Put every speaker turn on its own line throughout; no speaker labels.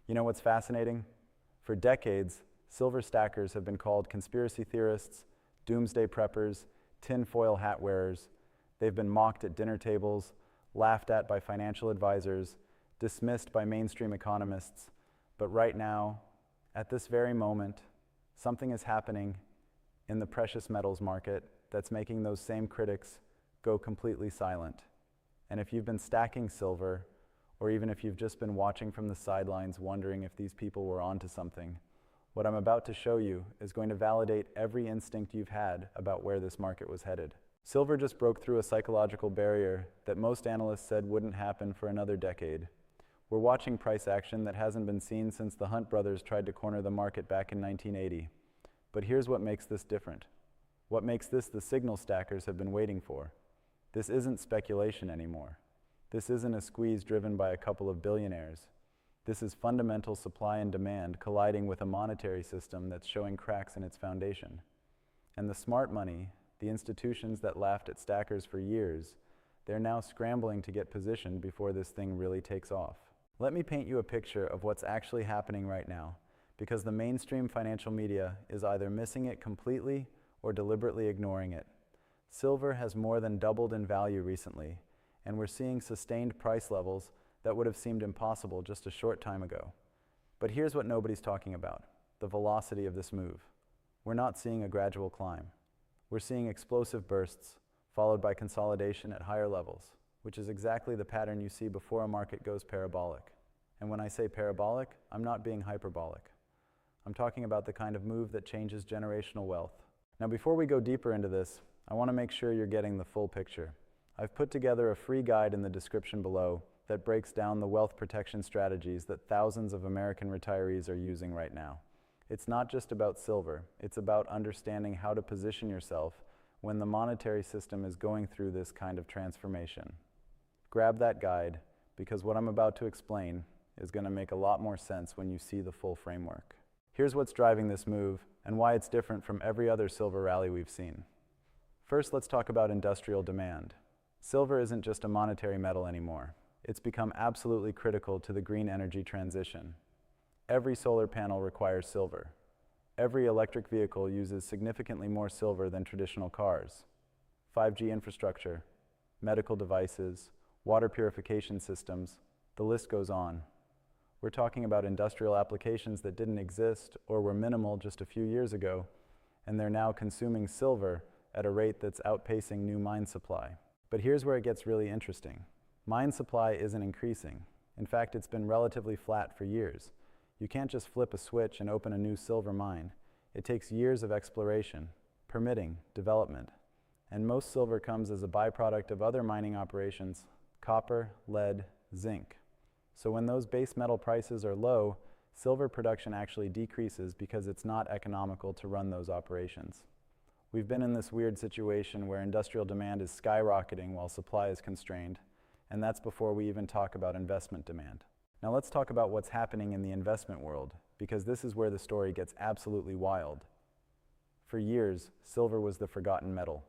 You know what's fascinating? For decades, silver stackers have been called conspiracy theorists, doomsday preppers, tinfoil hat wearers. They've been mocked at dinner tables, laughed at by financial advisors, dismissed by mainstream economists. But right now, at this very moment, something is happening in the precious metals market that's making those same critics go completely silent. And if you've been stacking silver, or even if you've just been watching from the sidelines wondering if these people were onto something, what I'm about to show you is going to validate every instinct you've had about where this market was headed. Silver just broke through a psychological barrier that most analysts said wouldn't happen for another decade. We're watching price action that hasn't been seen since the Hunt brothers tried to corner the market back in 1980. But here's what makes this different. What makes this the signal stackers have been waiting for. This isn't speculation anymore. This isn't a squeeze driven by a couple of billionaires. This is fundamental supply and demand colliding with a monetary system that's showing cracks in its foundation. And the smart money, the institutions that laughed at stackers for years, they're now scrambling to get positioned before this thing really takes off. Let me paint you a picture of what's actually happening right now, because the mainstream financial media is either missing it completely or deliberately ignoring it. Silver has more than doubled in value recently, and we're seeing sustained price levels that would have seemed impossible just a short time ago. But here's what nobody's talking about: the velocity of this move. We're not seeing a gradual climb. We're seeing explosive bursts, followed by consolidation at higher levels, which is exactly the pattern you see before a market goes parabolic. And when I say parabolic, I'm not being hyperbolic. I'm talking about the kind of move that changes generational wealth. Now, before we go deeper into this, I want to make sure you're getting the full picture. I've put together a free guide in the description below that breaks down the wealth protection strategies that thousands of American retirees are using right now. It's not just about silver, it's about understanding how to position yourself when the monetary system is going through this kind of transformation. Grab that guide, because what I'm about to explain is going to make a lot more sense when you see the full framework. Here's what's driving this move and why it's different from every other silver rally we've seen. First, let's talk about industrial demand. Silver isn't just a monetary metal anymore. It's become absolutely critical to the green energy transition. Every solar panel requires silver. Every electric vehicle uses significantly more silver than traditional cars. 5G infrastructure, medical devices, water purification systems, the list goes on. We're talking about industrial applications that didn't exist or were minimal just a few years ago, and they're now consuming silver at a rate that's outpacing new mine supply. But here's where it gets really interesting. Mine supply isn't increasing. In fact, it's been relatively flat for years. You can't just flip a switch and open a new silver mine. It takes years of exploration, permitting, development. And most silver comes as a byproduct of other mining operations: copper, lead, zinc. So when those base metal prices are low, silver production actually decreases because it's not economical to run those operations. We've been in this weird situation where industrial demand is skyrocketing while supply is constrained, and that's before we even talk about investment demand. Now let's talk about what's happening in the investment world, because this is where the story gets absolutely wild. For years, silver was the forgotten metal.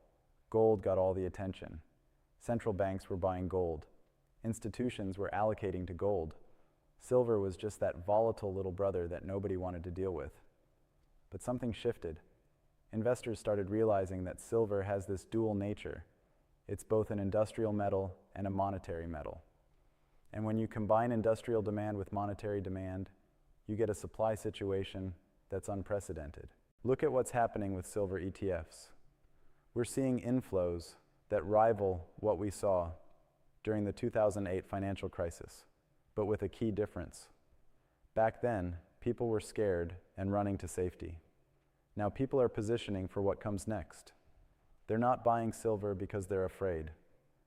Gold got all the attention. Central banks were buying gold. Institutions were allocating to gold. Silver was just that volatile little brother that nobody wanted to deal with. But something shifted. Investors started realizing that silver has this dual nature. It's both an industrial metal and a monetary metal. And when you combine industrial demand with monetary demand, you get a supply situation that's unprecedented. Look at what's happening with silver ETFs. We're seeing inflows that rival what we saw during the 2008 financial crisis, but with a key difference. Back then, people were scared and running to safety. Now people are positioning for what comes next. They're not buying silver because they're afraid.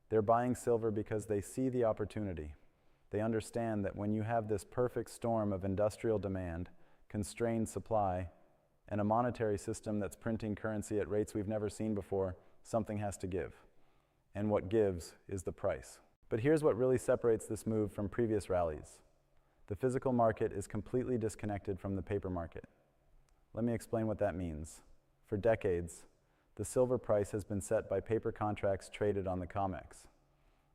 They're buying silver because they see the opportunity. They understand that when you have this perfect storm of industrial demand, constrained supply, and a monetary system that's printing currency at rates we've never seen before, something has to give. And what gives is the price. But here's what really separates this move from previous rallies. The physical market is completely disconnected from the paper market. Let me explain what that means. For decades, the silver price has been set by paper contracts traded on the COMEX.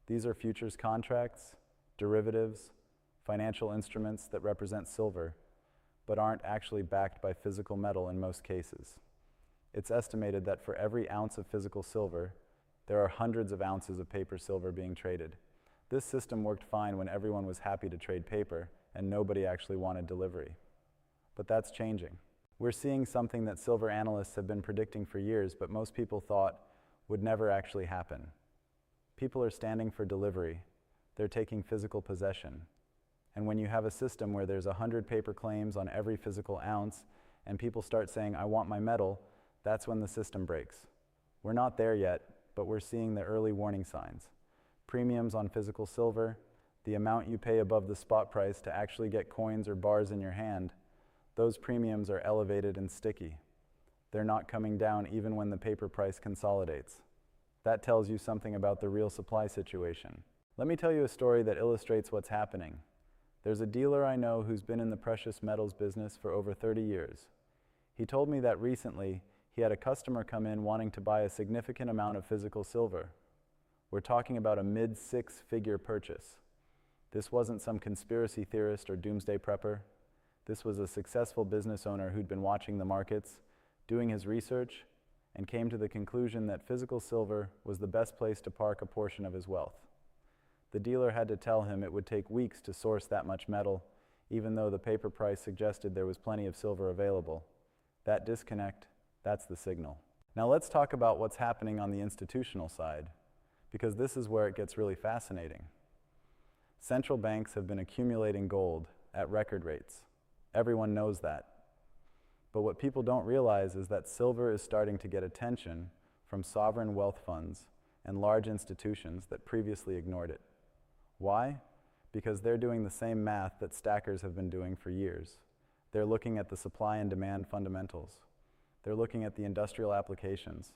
These are futures contracts, derivatives, financial instruments that represent silver, but aren't actually backed by physical metal in most cases. It's estimated that for every ounce of physical silver, there are hundreds of ounces of paper silver being traded. This system worked fine when everyone was happy to trade paper and nobody actually wanted delivery. But that's changing. We're seeing something that silver analysts have been predicting for years, but most people thought would never actually happen. People are standing for delivery. They're taking physical possession. And when you have a system where there's 100 paper claims on every physical ounce and people start saying, I want my metal, that's when the system breaks. We're not there yet, but we're seeing the early warning signs. Premiums on physical silver, the amount you pay above the spot price to actually get coins or bars in your hand, those premiums are elevated and sticky. They're not coming down even when the paper price consolidates. That tells you something about the real supply situation. Let me tell you a story that illustrates what's happening. There's a dealer I know who's been in the precious metals business for over 30 years. He told me that recently he had a customer come in wanting to buy a significant amount of physical silver. We're talking about a mid-six-figure purchase. This wasn't some conspiracy theorist or doomsday prepper. This was a successful business owner who'd been watching the markets, doing his research, and came to the conclusion that physical silver was the best place to park a portion of his wealth. The dealer had to tell him it would take weeks to source that much metal, even though the paper price suggested there was plenty of silver available. That disconnect, that's the signal. Now let's talk about what's happening on the institutional side, because this is where it gets really fascinating. Central banks have been accumulating gold at record rates. Everyone knows that. But what people don't realize is that silver is starting to get attention from sovereign wealth funds and large institutions that previously ignored it. Why? Because they're doing the same math that stackers have been doing for years. They're looking at the supply and demand fundamentals. They're looking at the industrial applications.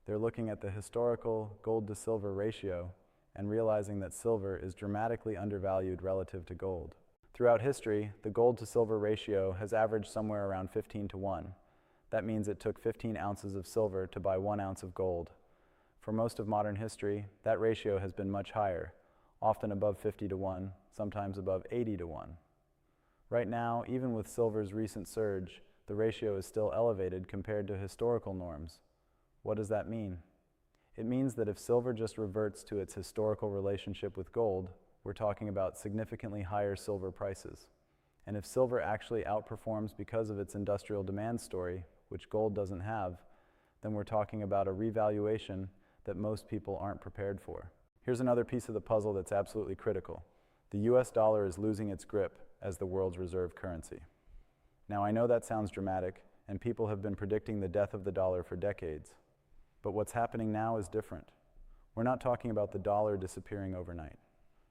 They're looking at the historical gold to silver ratio and realizing that silver is dramatically undervalued relative to gold. Throughout history, the gold to silver ratio has averaged somewhere around 15 to 1. That means it took 15 ounces of silver to buy 1 ounce of gold. For most of modern history, that ratio has been much higher, often above 50 to 1, sometimes above 80 to 1. Right now, even with silver's recent surge, the ratio is still elevated compared to historical norms. What does that mean? It means that if silver just reverts to its historical relationship with gold, we're talking about significantly higher silver prices. And if silver actually outperforms because of its industrial demand story, which gold doesn't have, then we're talking about a revaluation that most people aren't prepared for. Here's another piece of the puzzle that's absolutely critical. The US dollar is losing its grip as the world's reserve currency. Now, I know that sounds dramatic, and people have been predicting the death of the dollar for decades. But what's happening now is different. We're not talking about the dollar disappearing overnight.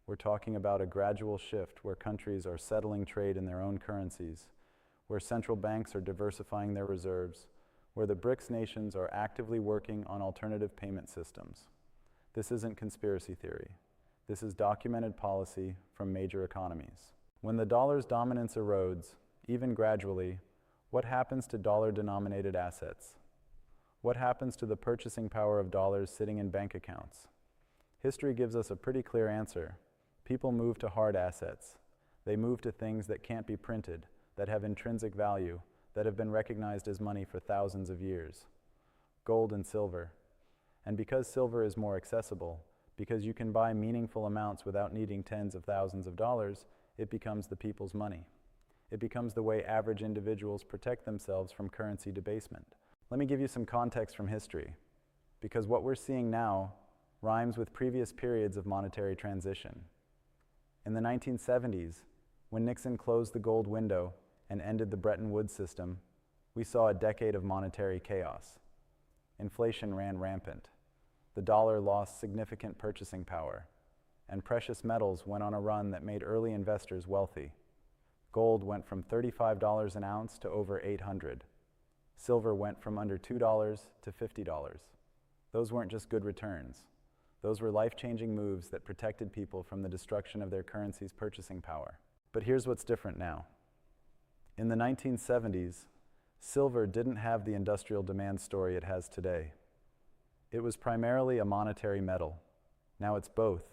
We're talking about a gradual shift where countries are settling trade in their own currencies, where central banks are diversifying their reserves, where the BRICS nations are actively working on alternative payment systems. This isn't conspiracy theory. This is documented policy from major economies. When the dollar's dominance erodes, even gradually, what happens to dollar-denominated assets? What happens to the purchasing power of dollars sitting in bank accounts? History gives us a pretty clear answer. People move to hard assets. They move to things that can't be printed, that have intrinsic value, that have been recognized as money for thousands of years. Gold and silver. And because silver is more accessible, because you can buy meaningful amounts without needing tens of thousands of dollars, it becomes the people's money. It becomes the way average individuals protect themselves from currency debasement. Let me give you some context from history, because what we're seeing now rhymes with previous periods of monetary transition. In the 1970s, when Nixon closed the gold window and ended the Bretton Woods system, we saw a decade of monetary chaos. Inflation ran rampant. The dollar lost significant purchasing power, and precious metals went on a run that made early investors wealthy. Gold went from $35 an ounce to over $800. Silver went from under $2 to $50. Those weren't just good returns. Those were life-changing moves that protected people from the destruction of their currency's purchasing power. But here's what's different now. In the 1970s, silver didn't have the industrial demand story it has today. It was primarily a monetary metal. Now it's both.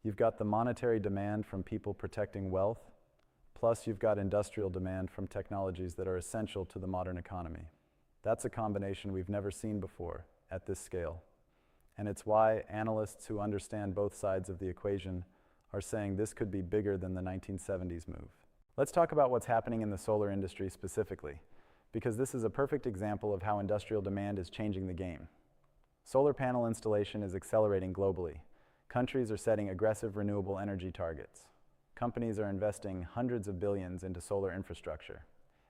You've got the monetary demand from people protecting wealth, plus you've got industrial demand from technologies that are essential to the modern economy. That's a combination we've never seen before at this scale. And it's why analysts who understand both sides of the equation are saying this could be bigger than the 1970s move. Let's talk about what's happening in the solar industry specifically, because this is a perfect example of how industrial demand is changing the game. Solar panel installation is accelerating globally. Countries are setting aggressive renewable energy targets. Companies are investing hundreds of billions into solar infrastructure,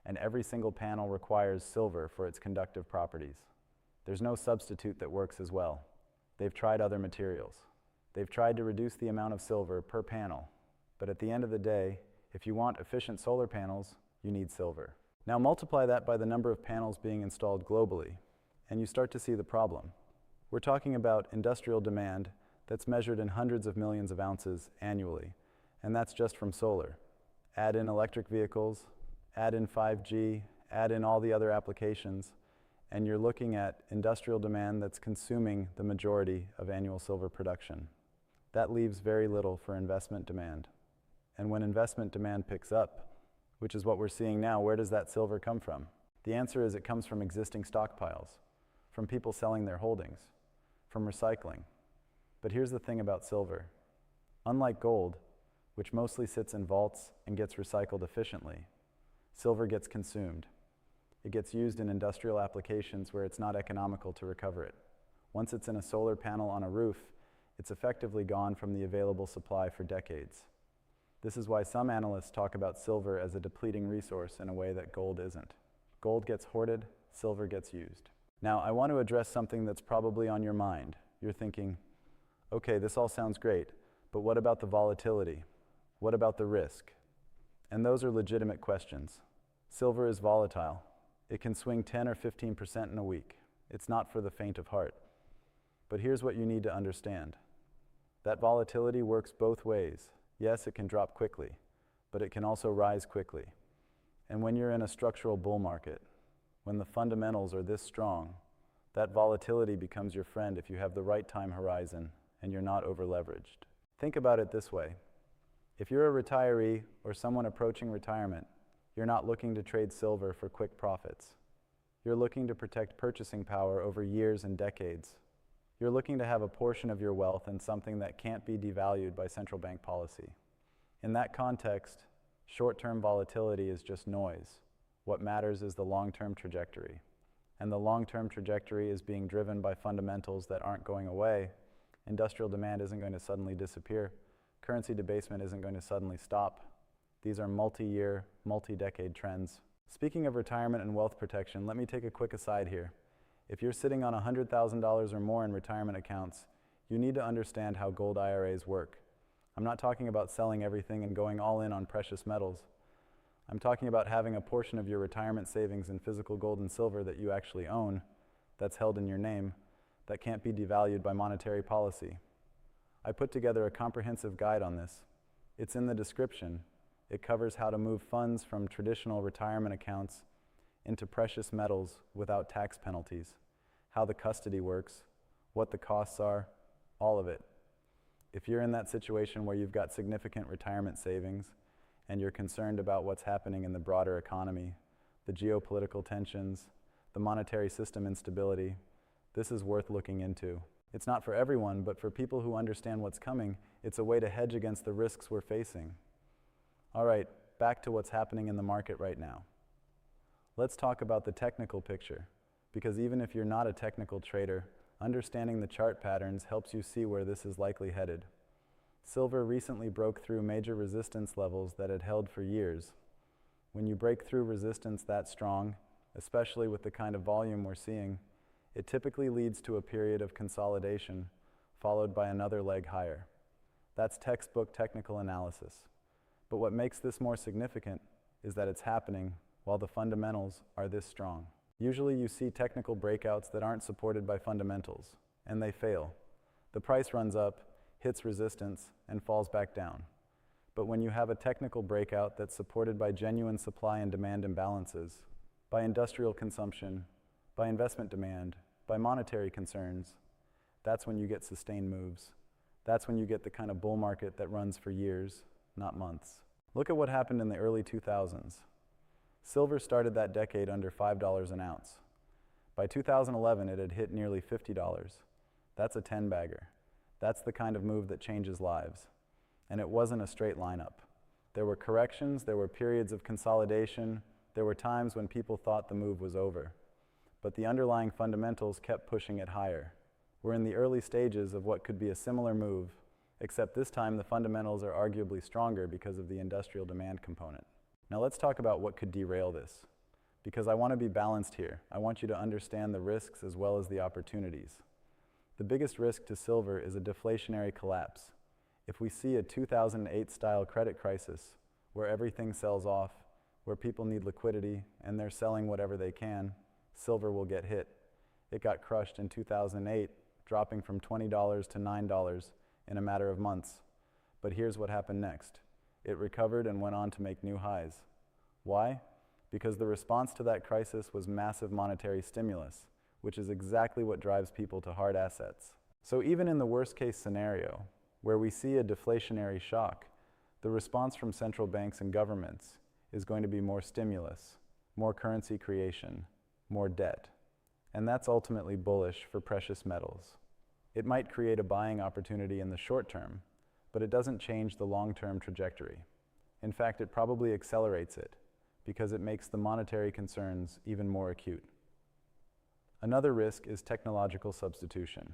and every single panel requires silver for its conductive properties. There's no substitute that works as well. They've tried other materials. They've tried to reduce the amount of silver per panel, but at the end of the day, if you want efficient solar panels, you need silver. Now multiply that by the number of panels being installed globally, and you start to see the problem. We're talking about industrial demand that's measured in hundreds of millions of ounces annually, and that's just from solar. Add in electric vehicles, add in 5G, add in all the other applications, and you're looking at industrial demand that's consuming the majority of annual silver production. That leaves very little for investment demand. And when investment demand picks up, which is what we're seeing now, where does that silver come from? The answer is it comes from existing stockpiles, from people selling their holdings, from recycling. But here's the thing about silver. Unlike gold, which mostly sits in vaults and gets recycled efficiently, silver gets consumed. It gets used in industrial applications where it's not economical to recover it. Once it's in a solar panel on a roof, it's effectively gone from the available supply for decades. This is why some analysts talk about silver as a depleting resource in a way that gold isn't. Gold gets hoarded, silver gets used. Now, I want to address something that's probably on your mind. You're thinking, okay, this all sounds great, but what about the volatility? What about the risk? And those are legitimate questions. Silver is volatile. It can swing 10 or 15% in a week. It's not for the faint of heart. But here's what you need to understand. That volatility works both ways. Yes, it can drop quickly, but it can also rise quickly. And when you're in a structural bull market, when the fundamentals are this strong, that volatility becomes your friend if you have the right time horizon and you're not over-leveraged. Think about it this way. If you're a retiree or someone approaching retirement, you're not looking to trade silver for quick profits. You're looking to protect purchasing power over years and decades. You're looking to have a portion of your wealth in something that can't be devalued by central bank policy. In that context, short-term volatility is just noise. What matters is the long-term trajectory. And the long-term trajectory is being driven by fundamentals that aren't going away. Industrial demand isn't going to suddenly disappear. Currency debasement isn't going to suddenly stop. These are multi-year, multi-decade trends. Speaking of retirement and wealth protection, let me take a quick aside here. If you're sitting on $100,000 or more in retirement accounts, you need to understand how gold IRAs work. I'm not talking about selling everything and going all in on precious metals. I'm talking about having a portion of your retirement savings in physical gold and silver that you actually own, that's held in your name, that can't be devalued by monetary policy. I put together a comprehensive guide on this. It's in the description. It covers how to move funds from traditional retirement accounts into precious metals without tax penalties, how the custody works, what the costs are, all of it. If you're in that situation where you've got significant retirement savings and you're concerned about what's happening in the broader economy, the geopolitical tensions, the monetary system instability, this is worth looking into. It's not for everyone, but for people who understand what's coming, it's a way to hedge against the risks we're facing. All right, back to what's happening in the market right now. Let's talk about the technical picture, because even if you're not a technical trader, understanding the chart patterns helps you see where this is likely headed. Silver recently broke through major resistance levels that had held for years. When you break through resistance that strong, especially with the kind of volume we're seeing, it typically leads to a period of consolidation, followed by another leg higher. That's textbook technical analysis. But what makes this more significant is that it's happening while the fundamentals are this strong. Usually you see technical breakouts that aren't supported by fundamentals, and they fail. The price runs up, hits resistance, and falls back down. But when you have a technical breakout that's supported by genuine supply and demand imbalances, by industrial consumption, by investment demand, by monetary concerns, that's when you get sustained moves. That's when you get the kind of bull market that runs for years, not months. Look at what happened in the early 2000s. Silver started that decade under $5 an ounce. By 2011, it had hit nearly $50. That's a 10-bagger. That's the kind of move that changes lives. And it wasn't a straight lineup. There were corrections, there were periods of consolidation, there were times when people thought the move was over. But the underlying fundamentals kept pushing it higher. We're in the early stages of what could be a similar move, except this time the fundamentals are arguably stronger because of the industrial demand component. Now let's talk about what could derail this. Because I want to be balanced here. I want you to understand the risks as well as the opportunities. The biggest risk to silver is a deflationary collapse. If we see a 2008-style credit crisis, where everything sells off, where people need liquidity, and they're selling whatever they can, silver will get hit. It got crushed in 2008, dropping from $20 to $9 in a matter of months. But here's what happened next. It recovered and went on to make new highs. Why? Because the response to that crisis was massive monetary stimulus, which is exactly what drives people to hard assets. So even in the worst-case scenario, where we see a deflationary shock, the response from central banks and governments is going to be more stimulus, more currency creation, more debt. And that's ultimately bullish for precious metals. It might create a buying opportunity in the short term, but it doesn't change the long-term trajectory. In fact, it probably accelerates it, because it makes the monetary concerns even more acute. Another risk is technological substitution.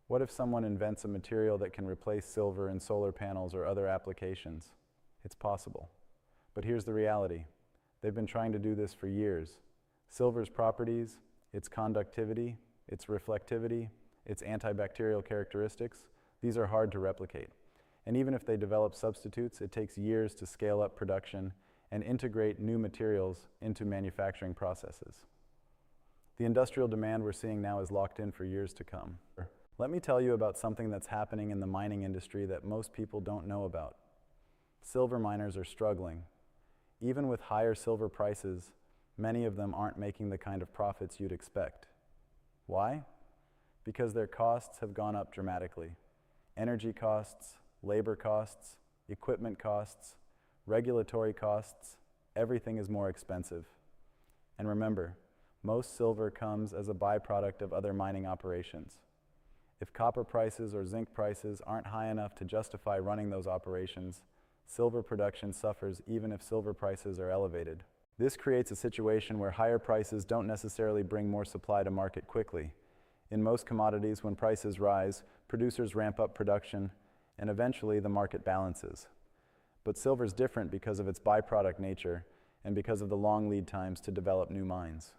What if someone invents a material that can replace silver in solar panels or other applications? It's possible. But here's the reality. They've been trying to do this for years. Silver's properties, its conductivity, its reflectivity, its antibacterial characteristics, these are hard to replicate. And even if they develop substitutes, it takes years to scale up production and integrate new materials into manufacturing processes. The industrial demand we're seeing now is locked in for years to come. Let me tell you about something that's happening in the mining industry that most people don't know about. Silver miners are struggling. Even with higher silver prices, many of them aren't making the kind of profits you'd expect. Why? Because their costs have gone up dramatically. Energy costs, labor costs, equipment costs, regulatory costs, everything is more expensive. And remember, most silver comes as a byproduct of other mining operations. If copper prices or zinc prices aren't high enough to justify running those operations, silver production suffers even if silver prices are elevated. This creates a situation where higher prices don't necessarily bring more supply to market quickly. In most commodities, when prices rise, producers ramp up production, and eventually the market balances. But silver's different because of its byproduct nature and because of the long lead times to develop new mines.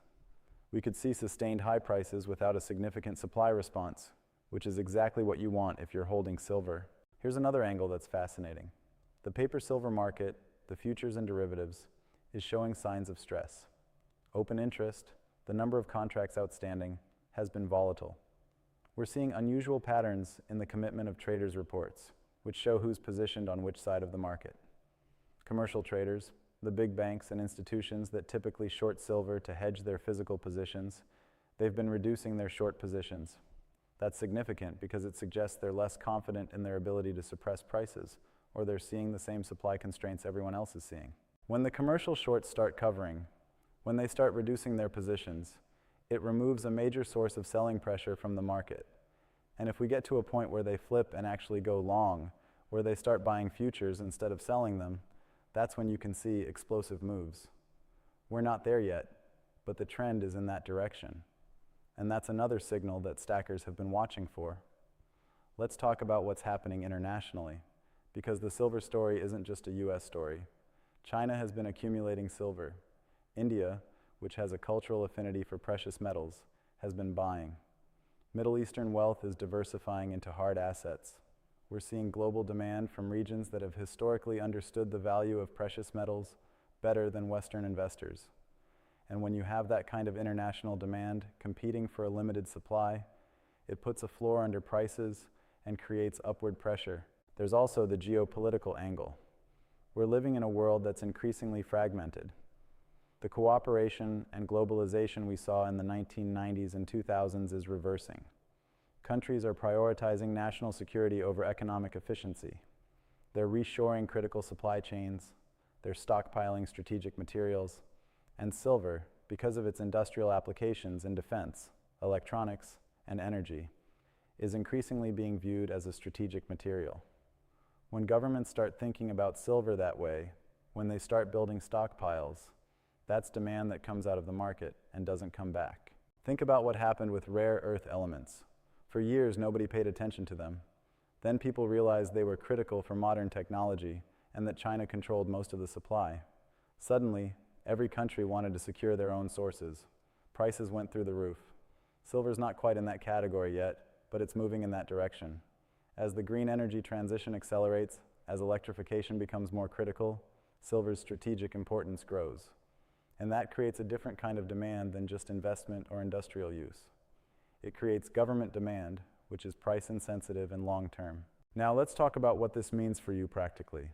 We could see sustained high prices without a significant supply response, which is exactly what you want if you're holding silver. Here's another angle that's fascinating. The paper silver market, the futures and derivatives, is showing signs of stress. Open interest, the number of contracts outstanding, has been volatile. We're seeing unusual patterns in the commitment of traders' reports, which show who's positioned on which side of the market. Commercial traders, the big banks and institutions that typically short silver to hedge their physical positions, they've been reducing their short positions. That's significant because it suggests they're less confident in their ability to suppress prices, or they're seeing the same supply constraints everyone else is seeing. When the commercial shorts start covering, when they start reducing their positions, it removes a major source of selling pressure from the market. And if we get to a point where they flip and actually go long, where they start buying futures instead of selling them, that's when you can see explosive moves. We're not there yet, but the trend is in that direction. And that's another signal that stackers have been watching for. Let's talk about what's happening internationally, because the silver story isn't just a US story. China has been accumulating silver. India, which has a cultural affinity for precious metals, has been buying. Middle Eastern wealth is diversifying into hard assets. We're seeing global demand from regions that have historically understood the value of precious metals better than Western investors. And when you have that kind of international demand competing for a limited supply, it puts a floor under prices and creates upward pressure. There's also the geopolitical angle. We're living in a world that's increasingly fragmented. The cooperation and globalization we saw in the 1990s and 2000s is reversing. Countries are prioritizing national security over economic efficiency. They're reshoring critical supply chains, they're stockpiling strategic materials, and silver, because of its industrial applications in defense, electronics, and energy, is increasingly being viewed as a strategic material. When governments start thinking about silver that way, when they start building stockpiles, that's demand that comes out of the market and doesn't come back. Think about what happened with rare earth elements. For years, nobody paid attention to them. Then people realized they were critical for modern technology and that China controlled most of the supply. Suddenly, every country wanted to secure their own sources. Prices went through the roof. Silver's not quite in that category yet, but it's moving in that direction. As the green energy transition accelerates, as electrification becomes more critical, silver's strategic importance grows. And that creates a different kind of demand than just investment or industrial use. It creates government demand, which is price insensitive and long-term. Now let's talk about what this means for you practically.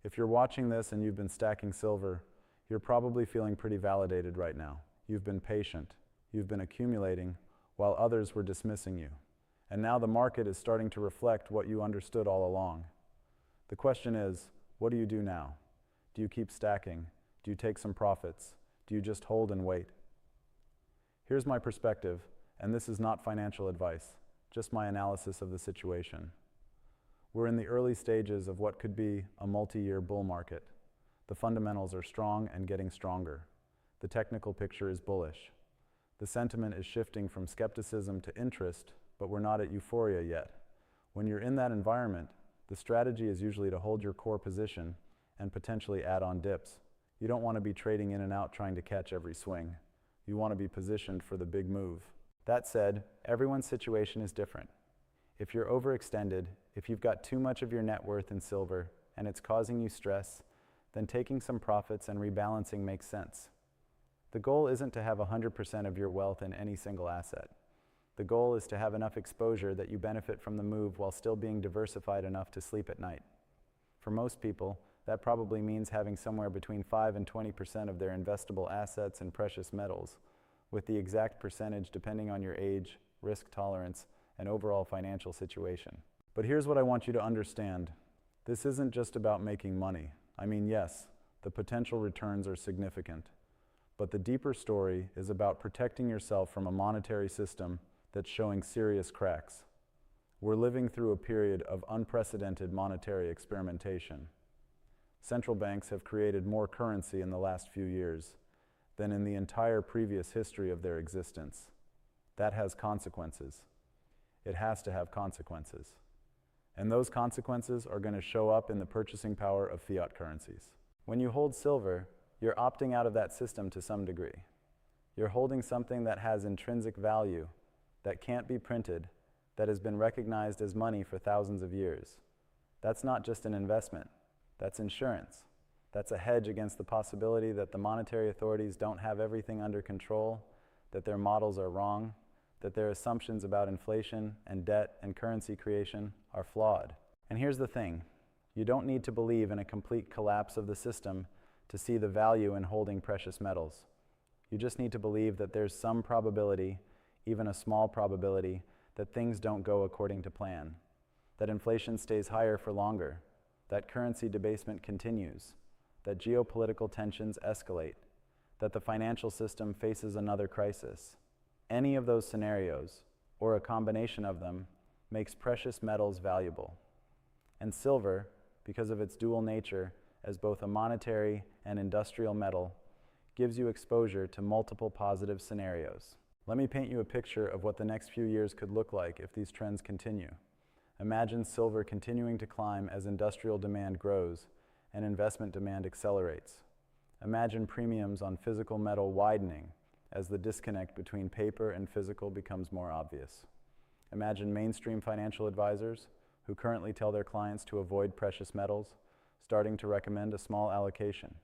If you're watching this and you've been stacking silver, you're probably feeling pretty validated right now. You've been patient, you've been accumulating, while others were dismissing you. And now the market is starting to reflect what you understood all along. The question is, what do you do now? Do you keep stacking? Do you take some profits? Do you just hold and wait? Here's my perspective, and this is not financial advice, just my analysis of the situation. We're in the early stages of what could be a multi-year bull market. The fundamentals are strong and getting stronger. The technical picture is bullish. The sentiment is shifting from skepticism to interest, but we're not at euphoria yet. When you're in that environment, the strategy is usually to hold your core position and potentially add on dips. You don't want to be trading in and out trying to catch every swing. You want to be positioned for the big move. That said, everyone's situation is different. If you're overextended, if you've got too much of your net worth in silver and it's causing you stress, then taking some profits and rebalancing makes sense. The goal isn't to have 100% of your wealth in any single asset. The goal is to have enough exposure that you benefit from the move while still being diversified enough to sleep at night. For most people, that probably means having somewhere between 5 and 20% of their investable assets in precious metals, with the exact percentage depending on your age, risk tolerance, and overall financial situation. But here's what I want you to understand. This isn't just about making money. I mean, yes, the potential returns are significant. But the deeper story is about protecting yourself from a monetary system that's showing serious cracks. We're living through a period of unprecedented monetary experimentation. Central banks have created more currency in the last few years than in the entire previous history of their existence. That has consequences. It has to have consequences. And those consequences are going to show up in the purchasing power of fiat currencies. When you hold silver, you're opting out of that system to some degree. You're holding something that has intrinsic value, that can't be printed, that has been recognized as money for thousands of years. That's not just an investment. That's insurance. That's a hedge against the possibility that the monetary authorities don't have everything under control, that their models are wrong, that their assumptions about inflation and debt and currency creation are flawed. And here's the thing. You don't need to believe in a complete collapse of the system to see the value in holding precious metals. You just need to believe that there's some probability, even a small probability, that things don't go according to plan, that inflation stays higher for longer, that currency debasement continues, that geopolitical tensions escalate, that the financial system faces another crisis. Any of those scenarios, or a combination of them, makes precious metals valuable. And silver, because of its dual nature as both a monetary and industrial metal, gives you exposure to multiple positive scenarios. Let me paint you a picture of what the next few years could look like if these trends continue. Imagine silver continuing to climb as industrial demand grows and investment demand accelerates. Imagine premiums on physical metal widening as the disconnect between paper and physical becomes more obvious. Imagine mainstream financial advisors who currently tell their clients to avoid precious metals, starting to recommend a small allocation.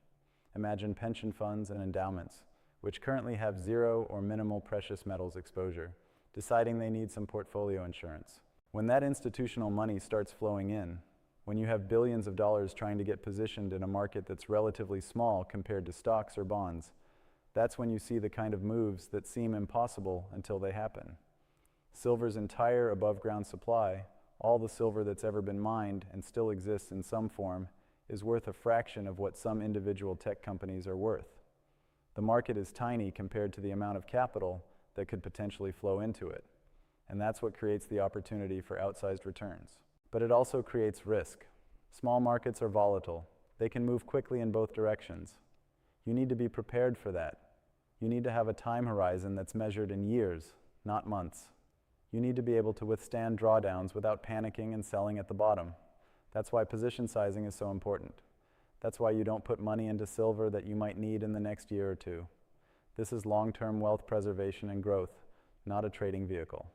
Imagine pension funds and endowments, which currently have zero or minimal precious metals exposure, deciding they need some portfolio insurance. When that institutional money starts flowing in, when you have billions of dollars trying to get positioned in a market that's relatively small compared to stocks or bonds, that's when you see the kind of moves that seem impossible until they happen. Silver's entire above-ground supply, all the silver that's ever been mined and still exists in some form, is worth a fraction of what some individual tech companies are worth. The market is tiny compared to the amount of capital that could potentially flow into it, and that's what creates the opportunity for outsized returns. But it also creates risk. Small markets are volatile. They can move quickly in both directions. You need to be prepared for that. You need to have a time horizon that's measured in years, not months. You need to be able to withstand drawdowns without panicking and selling at the bottom. That's why position sizing is so important. That's why you don't put money into silver that you might need in the next year or two. This is long-term wealth preservation and growth, not a trading vehicle.